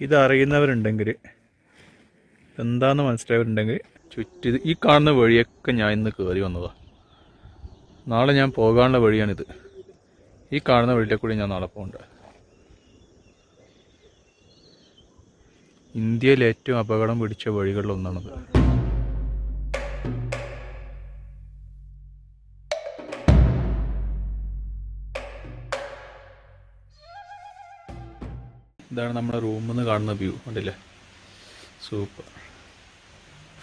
ഇതറിയുന്നവരുണ്ടെങ്കിൽ, എന്താണെന്ന് മനസ്സിലായവരുണ്ടെങ്കിൽ ചുറ്റി ഈ കാണുന്ന വഴിയൊക്കെ ഞാൻ ഇന്ന് കയറി വന്നതാണ്. നാളെ ഞാൻ പോകാനുള്ള വഴിയാണിത്. ഈ കാണുന്ന വഴിയിലെ കൂടി ഞാൻ നാളെ പോകേണ്ടത്. ഇന്ത്യയിൽ ഏറ്റവും അപകടം പിടിച്ച വഴികളിലൊന്നാണത്. ഇതാണ് നമ്മുടെ റൂമിൽ നിന്ന് കാണുന്ന വ്യൂ. കണ്ടില്ലേ, സൂപ്പർ.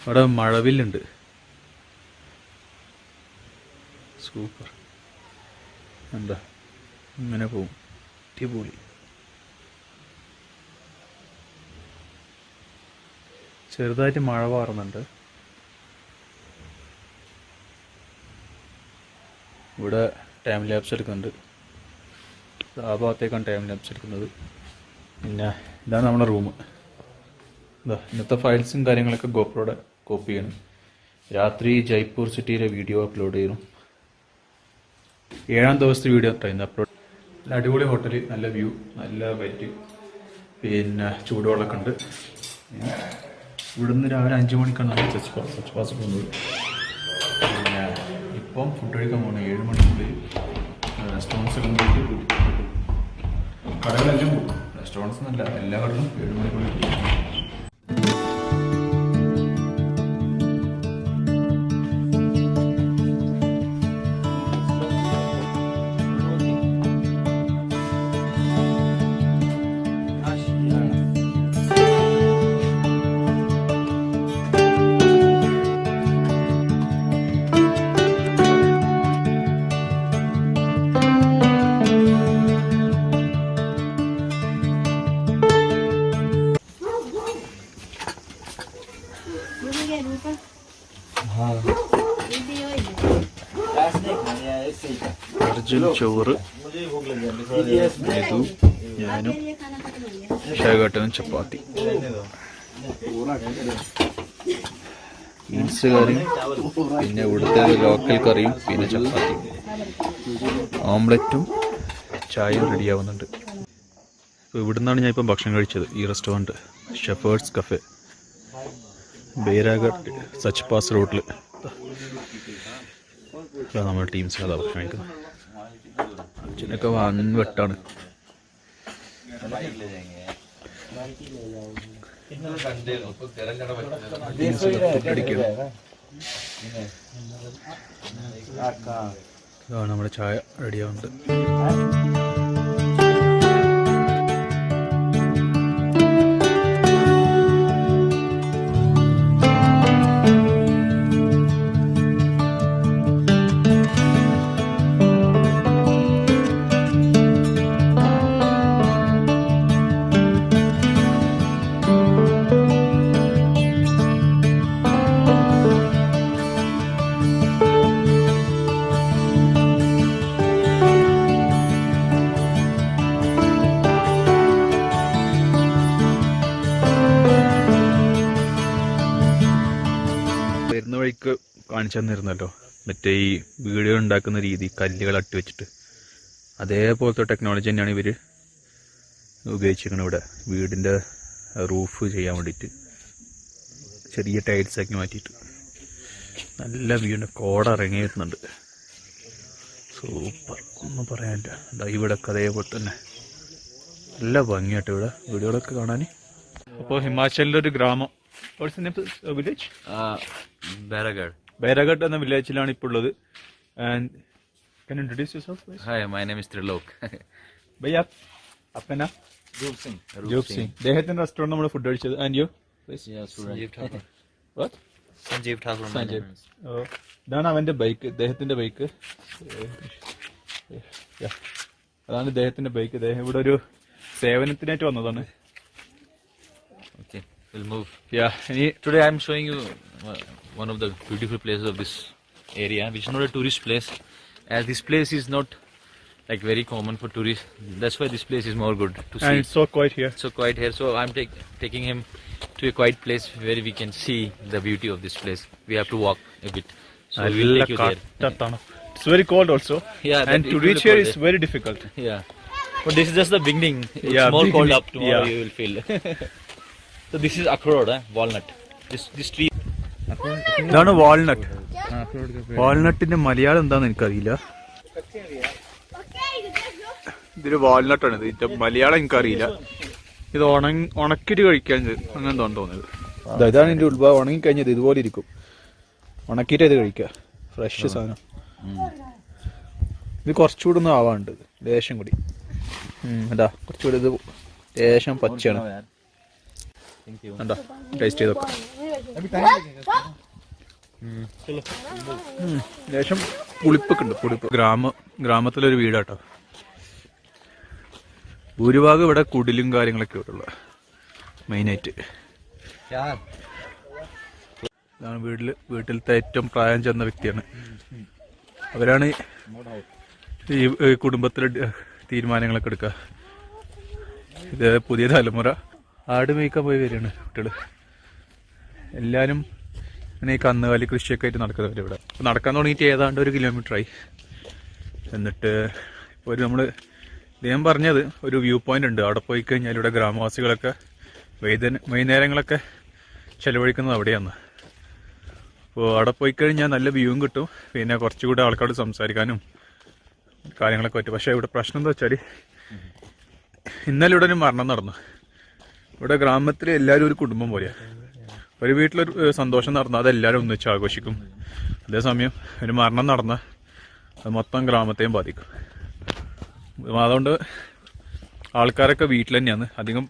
അവിടെ മഴവില്ലുണ്ട്, സൂപ്പർ. എന്താ ഇങ്ങനെ പോവും, അടിപൊളി. ചെറുതായിട്ട് മഴ പാറുന്നുണ്ട്. ഇവിടെ ടൈം ലാപ്സ് എടുക്കുന്നുണ്ട്. ആ ഭാഗത്തേക്കാണ് ടൈം ലാപ്സ് എടുക്കുന്നത്. പിന്നെ ഇതാണ് നമ്മുടെ റൂം. എന്താ ഇന്നത്തെ ഫയൽസും കാര്യങ്ങളൊക്കെ ഗോപ്രോയുടെ കോപ്പി ചെയ്യണം. രാത്രി ജയ്പൂർ സിറ്റിയിലെ വീഡിയോ അപ്ലോഡ് ചെയ്യണം. 7ാം ദിവസത്തെ വീഡിയോ ഇന്ന് അപ്ലോഡ്. നല്ല അടിപൊളി ഹോട്ടൽ, നല്ല വ്യൂ, നല്ല വൈറ്റ്, പിന്നെ ചൂടുവെള്ളമൊക്കെ ഉണ്ട്. ഇവിടുന്ന് രാവിലെ 5 മണിക്കാണ് നമ്മൾ സച്ച് പാസ് പോകുന്നത്. പിന്നെ ഇപ്പം ഫുഡ് കഴിക്കാൻ പോകണം. 7 മണിക്കുള്ളിൽ റെസ്റ്റോറൻറ്റ്സ് എല്ലാം പോയിട്ട് കടകളെല്ലാം പോകും. റെസ്റ്റോറൻറ്റ്സ് എന്നല്ല, എല്ലാ കടകളും 7 മണിക്കുള്ളിൽ പോകും. അർജുൻ ചോറ്, ഇതു ഞാനും ഷേഖേട്ടനും ചപ്പാത്തി, ബീൻസ് കറിയും, പിന്നെ ഇവിടുത്തെ ലോക്കൽ കറിയും, പിന്നെ ചപ്പാത്തിയും, ഓംലെറ്റും ചായയും റെഡിയാവുന്നുണ്ട്. ഇപ്പോൾ ഇവിടെ നിന്നാണ് ഞാൻ ഇപ്പം ഭക്ഷണം കഴിച്ചത്. ഈ റെസ്റ്റോറൻറ്റ് ഷെഫേർഡ്സ് കഫേ, ബൈരാഗഡ് സച്ച് പാസ് റോഡിൽ. നമ്മുടെ ടീംസ് അതാ ഭക്ഷണം കഴിക്കുന്നത്. അച്ഛനൊക്കെ വെട്ടാണ്. ഇതാണ് നമ്മുടെ ചായ റെഡിയാവുന്നുണ്ട്. വരുന്ന വഴിക്ക് കാണിച്ചു തന്നിരുന്നല്ലോ മറ്റേ ഈ വീഡിയോ ഉണ്ടാക്കുന്ന രീതി, കല്ലുകൾ അട്ടി വെച്ചിട്ട്. അതേപോലത്തെ ടെക്നോളജി തന്നെയാണ് ഇവർ ഉപയോഗിച്ചിരിക്കുന്നത് ഇവിടെ. വീടിൻ്റെ റൂഫ് ചെയ്യാൻ വേണ്ടിയിട്ട് ചെറിയ ടൈൽസാക്കി മാറ്റിയിട്ട് നല്ല വ്യൂവിൻ്റെ കോട ഇറങ്ങി വരുന്നുണ്ട്. സൂപ്പർ, ഒന്നും പറയാനില്ല. എന്താ ഇവിടെയൊക്കെ അതേപോലെ തന്നെ നല്ല ഭംഗിയായിട്ട് ഇവിടെ വീഡിയോകളൊക്കെ കാണാൻ. അപ്പോൾ ഹിമാചലിൻ്റെ ഒരു ഗ്രാമം, വില്ലേജ് ബൈരാഗഡ് എന്ന വില്ലേജിലാണ് ഇപ്പോൾ ഉള്ളത്. And can you introduce yourself, please? Hi, my name is Trilok. Bhaiya, apna naam? Joop Singh. Dehatin restaurant നമ്മൾ ഫുഡ് കഴിച്ചത്. And you? Sanjeev Thakur. What? Sanjeev Thakur. ഇതാണ് അവന്റെ ബൈക്ക്, ഇദ്ദേഹത്തിന്റെ ബൈക്ക്. അതാണ് ഇദ്ദേഹത്തിന്റെ ബൈക്ക്. ഇദ്ദേഹം ഇവിടെ ഒരു സേവനത്തിനായിട്ട് വന്നതാണ്. Okay, we'll move. Yeah. Today I'm showing you one of the beautiful places of this area, which is not a tourist place, as this place is not like very common for tourists. That's why this place is more good to see. And it's so quiet here. So quiet here. So I'm taking him to a quiet place where we can see the beauty of this place. We have to walk a bit. So we'll take you there. It's very cold also. Yeah. And to reach here is very difficult. Yeah. But this is just the beginning. It's Yeah, more cold beginning. up. Tomorrow Yeah. you will feel. So this is akhroad, walnut. This tree. ഇതാണ് walnut. വാൾനട്ടിന്റെ Malayalam എന്താന്ന് എനിക്കറിയില്ല. ഇതൊരു വാൾനട്ടാണ്. ഇതിന്റെ മലയാളം എനിക്കറിയില്ല. ഇത് ഉണക്കിട്ട് കഴിക്കാൻ അങ്ങനെ തോന്നുന്നത്. ഇതാണ് ഇതിന്റെ ഉത്ഭവം. ഉണങ്ങി കഴിഞ്ഞത് ഇതുപോലെ ഇരിക്കും. ഉണക്കിയിട്ട് ഇത് കഴിക്കുക. ഫ്രഷ് സാധനം. ഇത് കുറച്ചുകൂടെ ഒന്നും ആവാണ്ട് ലേശം കൂടി. എന്താ കുറച്ചുകൂടി ഇത് ലേശം പച്ചയാണ്. എന്താ ടേസ്റ്റ് ചെയ്ത് നോക്കാം. ലേശം പുളിപ്പൊക്കെ ഉണ്ട്. പുളിപ്പ്. ഗ്രാമത്തിലൊരു വീടാട്ടോ. ഭൂരിഭാഗം ഇവിടെ കുടിലും കാര്യങ്ങളൊക്കെ ഇവിടെ ഉള്ള മെയിനായിട്ട്. ഇതാണ് വീട്ടിലത്തെ ഏറ്റവും പ്രായം ചെന്ന വ്യക്തിയാണ്. അവരാണ് ഈ കുടുംബത്തിലെ തീരുമാനങ്ങളൊക്കെ എടുക്കുക. ഇത് പുതിയ തലമുറ ആട് മേയ്ക്കാൻ പോയി വരികയാണ് കുട്ടികൾ. എല്ലാവരും ഇങ്ങനെ ഈ കന്നുകാലി കൃഷിയൊക്കെ ആയിട്ട് നടക്കുന്നവർ ഇവിടെ. അപ്പോൾ നടക്കാൻ തുടങ്ങിയിട്ട് ഏതാണ്ട് 1 കിലോമീറ്ററായി. എന്നിട്ട് ഇപ്പോൾ നമ്മൾ ഇദ്ദേഹം പറഞ്ഞത് ഒരു വ്യൂ പോയിന്റ് ഉണ്ട്. അവിടെ പോയി കഴിഞ്ഞാൽ ഇവിടെ ഗ്രാമവാസികളൊക്കെ വൈകുന്നേരങ്ങളൊക്കെ ചെലവഴിക്കുന്നത് അവിടെയാണ്. അപ്പോൾ അവിടെ പോയി കഴിഞ്ഞാൽ നല്ല വ്യൂവും കിട്ടും. പിന്നെ കുറച്ചുകൂടെ ആൾക്കാരോട് സംസാരിക്കാനും കാര്യങ്ങളൊക്കെ പറ്റും. പക്ഷേ ഇവിടെ പ്രശ്നം എന്താ വെച്ചാൽ ഇന്നലെ ഇവിടെ ഒരു മരണം നടന്നു. ഇവിടെ ഗ്രാമത്തിൽ എല്ലാവരും ഒരു കുടുംബം പോലെയാണ്. ഒരു വീട്ടിലൊരു സന്തോഷം നടന്നാൽ അതെല്ലാവരും ഒന്നിച്ച് ആഘോഷിക്കും. അതേസമയം ഒരു മരണം നടന്നാൽ അത് മൊത്തം ഗ്രാമത്തെയും ബാധിക്കും. അതുകൊണ്ട് ആൾക്കാരൊക്കെ വീട്ടിൽ തന്നെയാണ്. അധികം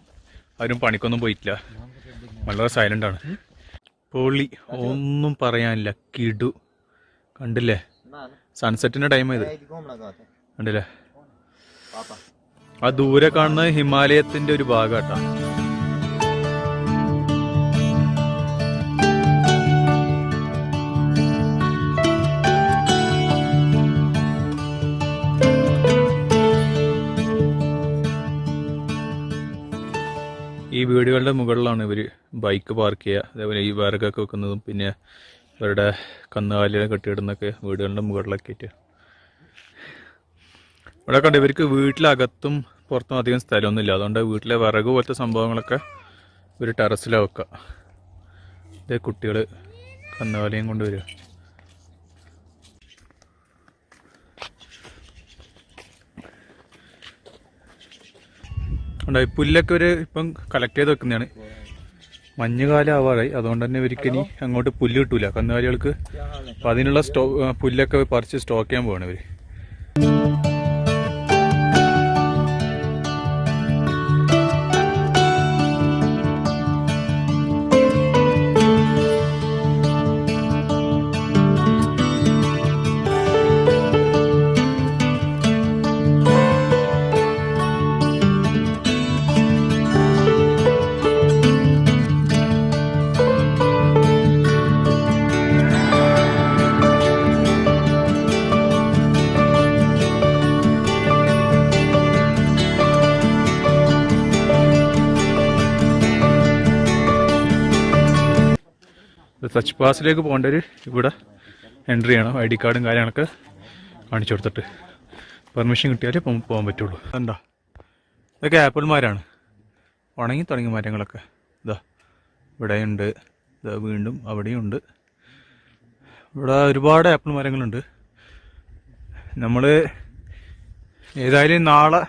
ആരും പണിക്കൊന്നും പോയിട്ടില്ല. വളരെ സൈലൻ്റാണ്. പൊളി, ഒന്നും പറയാനില്ല. കിടു. കണ്ടില്ലേ സൺസെറ്റിൻ്റെ ടൈം ഇത് കണ്ടില്ലേ. ആ ദൂരെ കാണുന്ന ഹിമാലയത്തിൻ്റെ ഒരു ഭാഗാട്ടാ. ഈ വീടുകളുടെ മുകളിലാണ് ഇവർ ബൈക്ക് പാർക്ക് ചെയ്യുക. അതേപോലെ ഈ വിറകൊക്കെ വെക്കുന്നതും പിന്നെ ഇവരുടെ കന്നുകാലികളെ കെട്ടിയിടുന്നൊക്കെ വീടുകളുടെ മുകളിലൊക്കെ ആയിട്ട്. ഇവിടെ കണ്ട് ഇവർക്ക് വീട്ടിലകത്തും പുറത്തും അധികം സ്ഥലമൊന്നുമില്ല. അതുകൊണ്ട് വീട്ടിലെ വിറക് പോലത്തെ സംഭവങ്ങളൊക്കെ ഒരു ടെറസിലാണ് വെക്കുക. ഇതേ കുട്ടികൾ കന്നുകാലിയും കൊണ്ട് വരിക. പുല്ലൊക്കെ ഇവർ ഇപ്പം കളക്ട് ചെയ്ത് വെക്കുന്നതാണ്. മഞ്ഞുകാലം ആവാറായി. അതുകൊണ്ട് തന്നെ ഇവർക്ക് ഇനി അങ്ങോട്ട് പുല്ല് കിട്ടൂല കന്നുകാലികൾക്ക്. അപ്പം അതിനുള്ള പുല്ലൊക്കെ പറിച്ച് സ്റ്റോക്ക് ചെയ്യാൻ പോവാണ് ഇവർ. സച്ച് പാസിലേക്ക് പോകേണ്ടവർ ഇവിടെ എൻട്രി ചെയ്യണം. ID കാർഡും കാര്യങ്ങളൊക്കെ കാണിച്ചു കൊടുത്തിട്ട് പെർമിഷൻ കിട്ടിയാലേ പോകാൻ പറ്റുള്ളൂ. എന്താ ഇതൊക്കെ ആപ്പിൾമാരാണ്. ഉണങ്ങി തുടങ്ങിയ മരങ്ങളൊക്കെ ഇതാ ഇവിടെയുണ്ട്. ഇതാ വീണ്ടും അവിടെയുണ്ട്. ഇവിടെ ഒരുപാട് ആപ്പിൾ മരങ്ങളുണ്ട്. നമ്മൾ ഏതായാലും നാളെ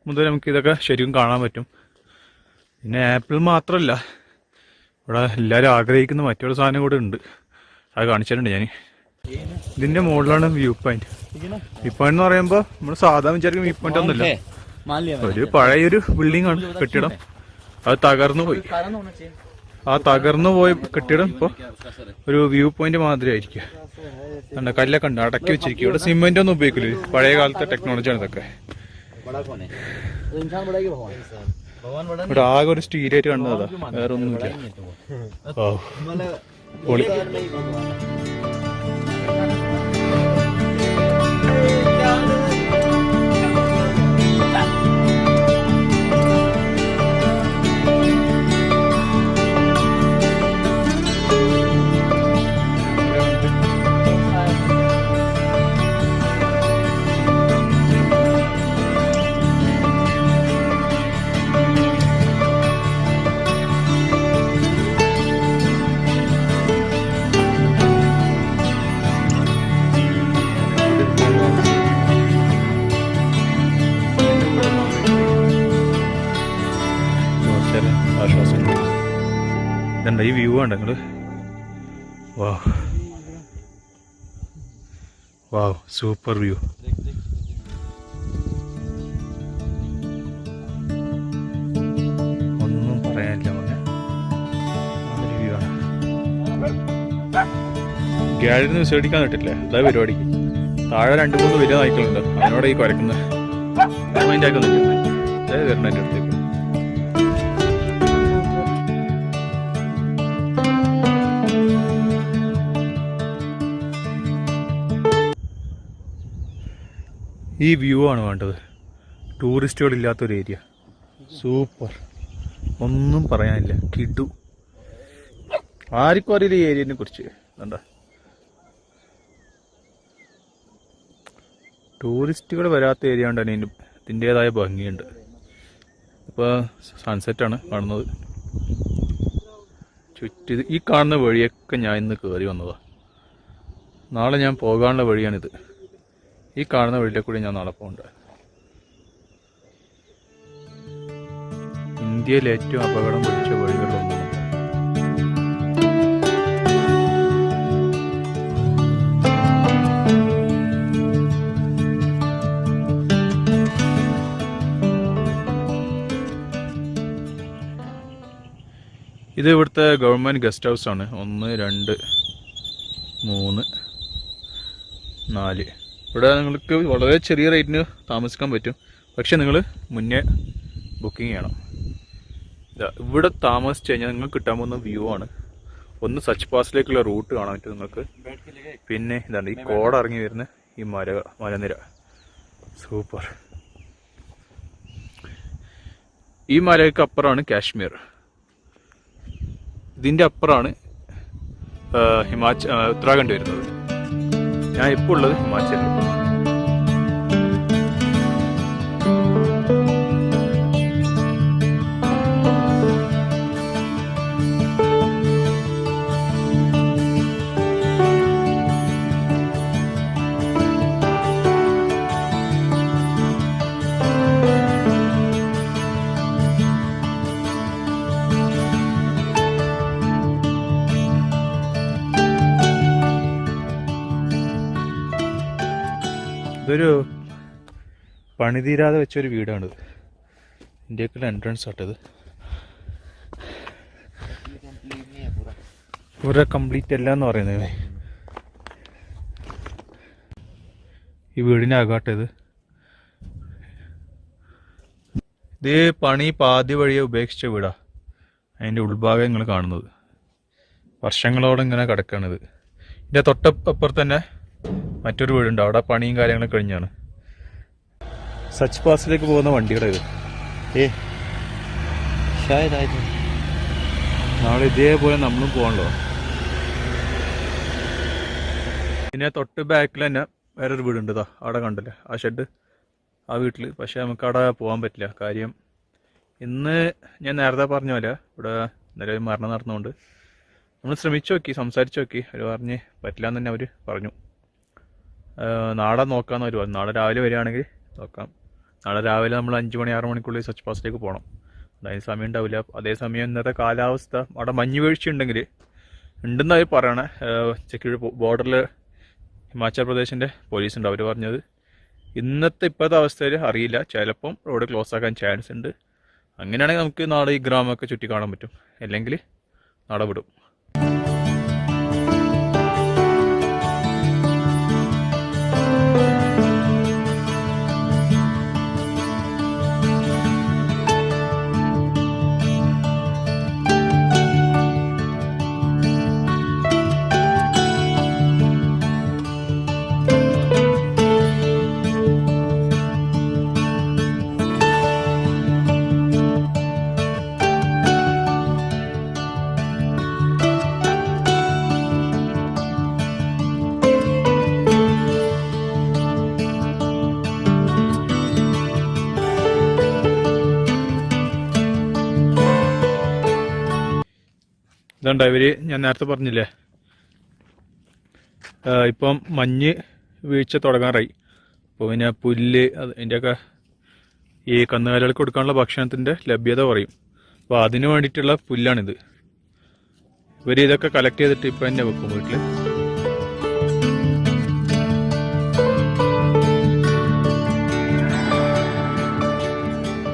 മുതൽ നമുക്കിതൊക്കെ ശരിക്കും കാണാൻ പറ്റും. പിന്നെ ആപ്പിൾ മാത്രമല്ല ഇവിടെ എല്ലാവരും ആഗ്രഹിക്കുന്ന മറ്റൊരു സാധനം കൂടെ ഉണ്ട്. അത് കാണിച്ചിട്ടുണ്ട് ഞാൻ. ഇതിൻ്റെ മുകളിലാണ് വ്യൂ പോയിന്റ്. വ്യൂ പോയിന്റ് എന്ന് പറയുമ്പോൾ നമ്മൾ സാധാരണ വിചാരിക്കും വ്യൂ പോയിന്റ് ഒന്നുമില്ല. ഒരു പഴയൊരു ബിൽഡിംഗ് ആണ്, കെട്ടിടം. അത് തകർന്നു പോയി. ആ തകർന്നു പോയ കെട്ടിടം ഇപ്പോൾ ഒരു വ്യൂ പോയിന്റ് മാതിരി ആയിരിക്കും. കണ്ട കല്ലൊക്കെ ഉണ്ട് അടക്കി വെച്ചിരിക്കും. ഇവിടെ സിമെന്റ് ഒന്നും ഉപയോഗിക്കില്ല. പഴയ കാലത്തെ ടെക്നോളജിയാണ് ഇതൊക്കെ. ഇവിടെ ആകെ ഒരു സ്റ്റീരിയായിട്ട് കണ്ടതാ, വേറെ ഒന്നുമില്ല. പൊളി. ആശ്വാസം. ഇതുണ്ട് ഈ വ്യൂ ആണ് നിങ്ങൾ. വാ വാ, സൂപ്പർ വ്യൂ. ഒന്നും പറയാനില്ല മോനെ, നല്ലൊരു വ്യൂ ആണ്. ഗ്യാലറിയിൽ നിന്ന് വിസടിക്കാൻ പറ്റില്ലേ, അതാ പരിപാടിക്ക്. താഴെ 2-3 വലിയ നായ്ക്കളുണ്ട്, അതിനോട് ഈ കുരക്കുന്നത്. മൈൻഡ് ആക്കുന്നില്ല, അതായത് വരണം എൻ്റെ അടുത്തേക്ക്. ഈ വ്യൂ ആണ് വേണ്ടത്, ടൂറിസ്റ്റുകളില്ലാത്തൊരു ഏരിയ. സൂപ്പർ, ഒന്നും പറയാനില്ല, കിടു. ആർക്കും അറിയില്ല ഈ ഏരിയനെ കുറിച്ച്. എന്താ ടൂറിസ്റ്റുകൾ വരാത്ത ഏരിയ കൊണ്ട് തന്നെ ഇതിൻ്റേതായ ഭംഗിയുണ്ട്. ഇപ്പോൾ സൺസെറ്റാണ് കാണുന്നത്. ചുറ്റി ഈ കാണുന്ന വഴിയൊക്കെ ഞാൻ ഇന്ന് കയറി വന്നതാണ്. നാളെ ഞാൻ പോകാനുള്ള വഴിയാണിത്. ഈ കാണുന്ന വഴിയിലെ കൂടി ഞാൻ നാളെ പോകുന്നുണ്ട്. ഇന്ത്യയിൽ ഏറ്റവും അപകടം പിടിച്ച വഴികളിലൊന്നാണ്. ഇത് ഇവിടുത്തെ ഗവൺമെൻറ് ഗസ്റ്റ് ഹൗസ് ആണ്. 1, 2, 3, 4. ഇവിടെ നിങ്ങൾക്ക് വളരെ ചെറിയ റേറ്റിന് താമസിക്കാൻ പറ്റും. പക്ഷെ നിങ്ങൾ മുന്നേ ബുക്കിംഗ് ചെയ്യണം. ഇവിടെ താമസിച്ച് കഴിഞ്ഞാൽ നിങ്ങൾക്ക് കിട്ടാൻ പോകുന്ന വ്യൂ ആണ്. ഒന്ന് സച്ച് പാസിലേക്കുള്ള റൂട്ട് കാണാൻ പറ്റും നിങ്ങൾക്ക്. പിന്നെ ഇതാണ് ഈ കോട ഇറങ്ങി വരുന്ന ഈ മലനിര. സൂപ്പർ. ഈ മലയ്ക്ക് അപ്പുറമാണ് കാശ്മീർ. ഇതിൻ്റെ അപ്പുറമാണ് ഉത്തരാഖണ്ഡ് വരുന്നത്. ഞാൻ ഇപ്പോൾ ഉള്ളത് ഹിമാചലിൽ. ഇതൊരു പണിതീരാതെ വെച്ചൊരു വീടാണ്. ഇന്ത്യക്കുള്ള എൻട്രൻസ് ആട്ടത്. പൂര കംപ്ലീറ്റ് അല്ല എന്ന് പറയുന്നത്. ഈ വീടിനകട്ടത്. ഇത് പണി പാതി വഴിയെ ഉപേക്ഷിച്ച വീടാ. അതിൻ്റെ ഉൾഭാഗം നിങ്ങൾ കാണുന്നത് വർഷങ്ങളോടെ ഇങ്ങനെ കിടക്കാണിത്. ഇതിൻ്റെ തൊട്ടപ്പുറത്ത് തന്നെ മറ്റൊരു വീടുണ്ട്. അവിടെ പണിയും കാര്യങ്ങളൊക്കെ കഴിഞ്ഞാണ്. സച്ച് പാസിലേക്ക് പോകുന്ന വണ്ടിയുടെ ഇത്. നാളെ ഇതേപോലെ നമ്മളും പോകണല്ലോ. പിന്നെ തൊട്ട് ബാക്കിൽ തന്നെ വേറൊരു വീടുണ്ട്. ഇതാ അവിടെ കണ്ടില്ലേ ആ ഷെഡ്, ആ വീട്ടിൽ. പക്ഷെ നമുക്ക് അവിടെ പോകാൻ പറ്റില്ല. കാര്യം ഇന്ന് ഞാൻ നേരത്തെ പറഞ്ഞ പോലെ ഇവിടെ നിലവിൽ മരണം നടന്നുകൊണ്ട് നമ്മൾ ശ്രമിച്ചു നോക്കി, സംസാരിച്ചു നോക്കി. അവർ പറഞ്ഞ് പറ്റില്ല എന്ന് തന്നെ അവർ പറഞ്ഞു. നാളെ നോക്കാമെന്ന് അവർ പറഞ്ഞു. നാളെ രാവിലെ വരികയാണെങ്കിൽ നോക്കാം. നാളെ രാവിലെ നമ്മൾ 5 മണി 6 മണിക്കുള്ളിൽ സച്ച് പാസിലേക്ക് പോകണം. അതിന് സമയം ഉണ്ടാവില്ല. അതേസമയം ഇന്നത്തെ കാലാവസ്ഥ അവിടെ മഞ്ഞ് വീഴ്ച ഉണ്ടെന്ന് അവർ പറയണേ. ബോർഡറിൽ ഹിമാചൽ പ്രദേശിൻ്റെ പോലീസ് ഉണ്ട്. അവർ പറഞ്ഞത് ഇപ്പോഴത്തെ അവസ്ഥയിൽ അറിയില്ല, ചിലപ്പം റോഡ് ക്ലോസ് ആക്കാൻ ചാൻസ് ഉണ്ട്. അങ്ങനെയാണെങ്കിൽ നമുക്ക് നാളെ ഈ ഗ്രാമമൊക്കെ ചുറ്റി കാണാൻ പറ്റും. അല്ലെങ്കിൽ നാളെ വിടും. ഇതുണ്ട് ഇവർ, ഞാൻ നേരത്തെ പറഞ്ഞില്ലേ, ഇപ്പം മഞ്ഞ് വീഴ്ച തുടങ്ങാറായി. അപ്പോൾ പിന്നെ പുല്ല് അതിൻ്റെയൊക്കെ ഈ കന്നുകാലികൾക്ക് കൊടുക്കാനുള്ള ഭക്ഷണത്തിൻ്റെ ലഭ്യത കുറയും. അപ്പോൾ അതിന് വേണ്ടിയിട്ടുള്ള പുല്ലാണിത്. ഇവർ ഇതൊക്കെ കളക്ട് ചെയ്തിട്ട് ഇപ്പം തന്നെ വെക്കും വീട്ടിൽ.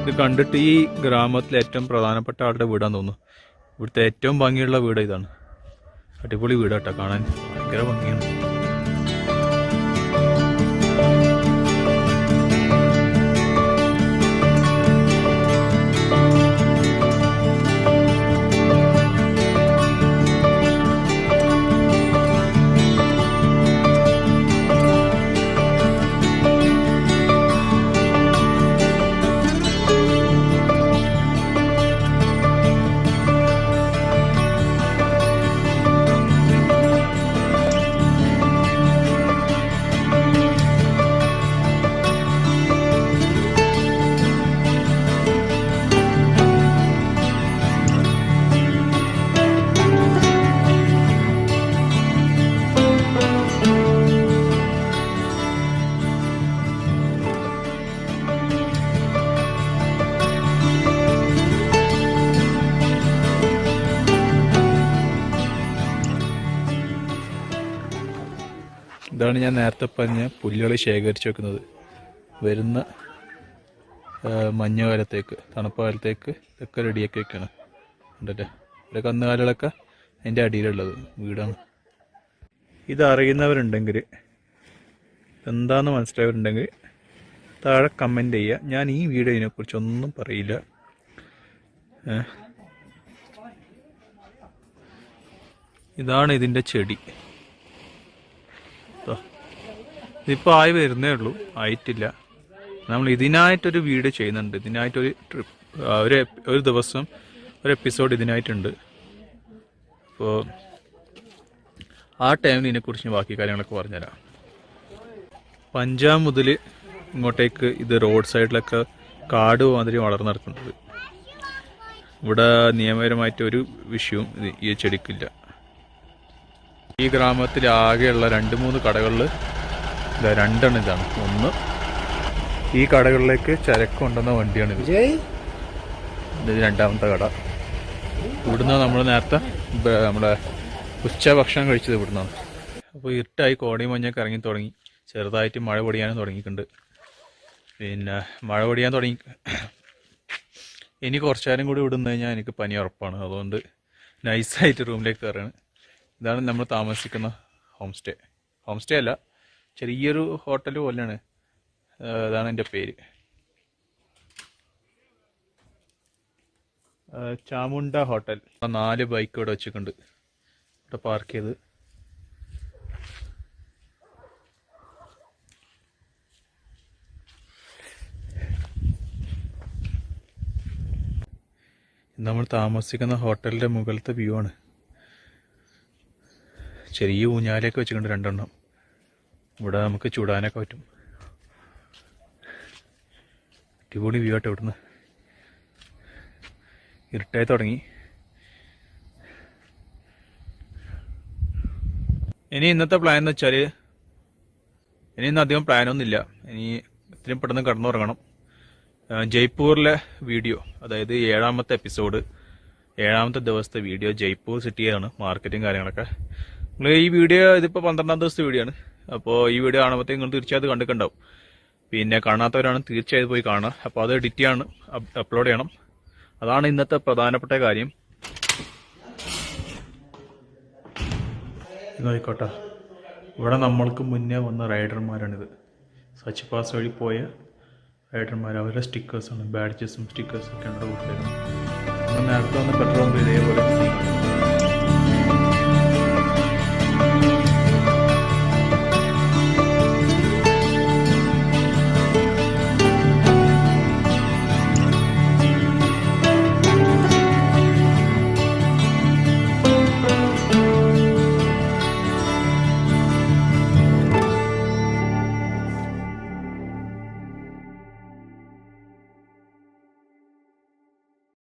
ഇത് കണ്ടിട്ട് ഈ ഗ്രാമത്തിലെ ഏറ്റവും പ്രധാനപ്പെട്ട ആളുടെ വീടാന്ന് തോന്നുന്നു. ഇവിടുത്തെ ഏറ്റവും ഭംഗിയുള്ള വീട് ഇതാണ്. അടിപൊളി വീടാട്ടോ, കാണാൻ ഭയങ്കര ഭംഗിയാണ്. ഇതാണ് ഞാൻ നേരത്തെ പറഞ്ഞ പുല്ലുകൾ ശേഖരിച്ച് വെക്കുന്നത്. വരുന്ന മഞ്ഞുകാലത്തേക്ക്, തണുപ്പ് കാലത്തേക്ക് ഇതൊക്കെ റെഡിയാക്കി വെക്കണം. ഉണ്ടല്ലേ, ഇവിടെ കന്നുകാലികളൊക്കെ അതിൻ്റെ അടിയിലുള്ളത് വീടാണ്. ഇതറിയുന്നവരുണ്ടെങ്കിൽ, എന്താണെന്ന് മനസ്സിലായവരുണ്ടെങ്കിൽ താഴെ കമൻറ്റ് ചെയ്യുക. ഞാൻ ഈ വീഡിയോനെ കുറിച്ചൊന്നും പറയില്ല. ഇതാണ് ഇതിൻ്റെ ചെടി. ഇതിപ്പോൾ ആയി വരുന്നേ ഉള്ളൂ, ആയിട്ടില്ല. നമ്മൾ ഇതിനായിട്ടൊരു വീഡിയോ ചെയ്യുന്നുണ്ട്. ഇതിനായിട്ടൊരു ട്രിപ്പ്, ഒരു ദിവസം ഒരു എപ്പിസോഡ് ഇതിനായിട്ടുണ്ട്. അപ്പോൾ ആ ടൈമിൽ ഇതിനെക്കുറിച്ച് ബാക്കി കാര്യങ്ങളൊക്കെ പറഞ്ഞുതരാം. പഞ്ചാബ് മുതൽ ഇങ്ങോട്ടേക്ക് ഇത് റോഡ് സൈഡിലൊക്കെ കാട് മാതിരി വളർന്നു നടക്കുന്നത്. ഇവിടെ നിയമപരമായിട്ടൊരു വിഷയവും ഈ ചെടിക്കില്ല. ഈ ഗ്രാമത്തിൽ ആകെയുള്ള 2-3 കടകളിൽ രണ്ടെണ്ണം ഇതാണ്. ഒന്ന് ഈ കടകളിലേക്ക് ചരക്ക് കൊണ്ടുവന്ന വണ്ടിയാണിത്. ഇത് രണ്ടാമത്തെ കട. ഇവിടുന്ന് നമ്മൾ നേരത്തെ നമ്മുടെ ഉച്ചഭക്ഷണം കഴിച്ചത് ഇവിടുന്നാണ്. അപ്പോൾ ഇരുട്ടായി, കോടയും മഞ്ഞൊക്കെ ഇറങ്ങി തുടങ്ങി. ചെറുതായിട്ട് മഴ പൊടിയാനും തുടങ്ങിയിട്ടുണ്ട്. പിന്നെ മഴ പൊടിയാൻ തുടങ്ങി. ഇനി കുറച്ചു നേരം കൂടി വിടുന്നു കഴിഞ്ഞാൽ എനിക്ക് പനി ഉറപ്പാണ്. അതുകൊണ്ട് നൈസായിട്ട് റൂമിലേക്ക് കയറുകയാണ്. ഇതാണ് നമ്മൾ താമസിക്കുന്ന ഹോം സ്റ്റേ. ഹോം സ്റ്റേ അല്ല, ചെറിയൊരു ഹോട്ടൽ പോലെയാണ്. അതാണ് എൻ്റെ പേര്. ചാമുണ്ട ഹോട്ടൽ. 4 ബൈക്ക് ഇവിടെ വെച്ചിട്ടുണ്ട്, ഇവിടെ പാർക്ക് ചെയ്ത്. നമ്മൾ താമസിക്കുന്ന ഹോട്ടലിൻ്റെ മുകളിലത്തെ വ്യൂ ആണ്. ചെറിയ ഊഞ്ഞാലൊക്കെ വെച്ചിട്ടുണ്ട് 2 എണ്ണം. ഇവിടെ നമുക്ക് ചൂടാനൊക്കെ പറ്റും. അടിപൊളി വ്യൂ ആട്ടോ ഇവിടുന്ന്. ഇരുട്ടായി തുടങ്ങി. ഇനി ഇന്നത്തെ പ്ലാൻ എന്ന് വെച്ചാൽ, ഇന്ന് അധികം പ്ലാനൊന്നുമില്ല. ഇനി ഇത്രയും പെട്ടെന്ന് കിടന്നുറങ്ങണം. ജയ്പൂരിലെ വീഡിയോ, അതായത് 7ാമത്തെ എപ്പിസോഡ്, 7ാമത്തെ ദിവസത്തെ വീഡിയോ ജയ്പൂർ സിറ്റിയാണ്, മാർക്കറ്റും കാര്യങ്ങളൊക്കെ. നിങ്ങൾ ഈ വീഡിയോ, ഇതിപ്പോൾ 12ാം ദിവസത്തെ വീഡിയോ ആണ്. അപ്പോൾ ഈ വീഡിയോ കാണുമ്പോഴത്തേക്കും നിങ്ങൾ തീർച്ചയായിട്ടും കണ്ടിട്ടുണ്ടാവും. പിന്നെ കാണാത്തവരാണ് തീർച്ചയായും പോയി കാണുക. അപ്പോൾ അത് എഡിറ്റ് ചെയ്യണം, അപ്ലോഡ് ചെയ്യണം. അതാണ് ഇന്നത്തെ പ്രധാനപ്പെട്ട കാര്യം. നോയിക്കോട്ടെ, ഇവിടെ നമ്മൾക്ക് മുന്നേ വന്ന റൈഡർമാരാണിത്. സച്ച് പാസ് വഴി പോയ റൈഡർമാർ. അവരുടെ സ്റ്റിക്കേഴ്സാണ്, ബാഡ്ജസും സ്റ്റിക്കേഴ്സൊക്കെ ഇവിടെ കൊടുത്തേക്കുന്നത്. നേരത്തെ വന്ന പെട്രോൾ പമ്പ് ഇതേപോലെ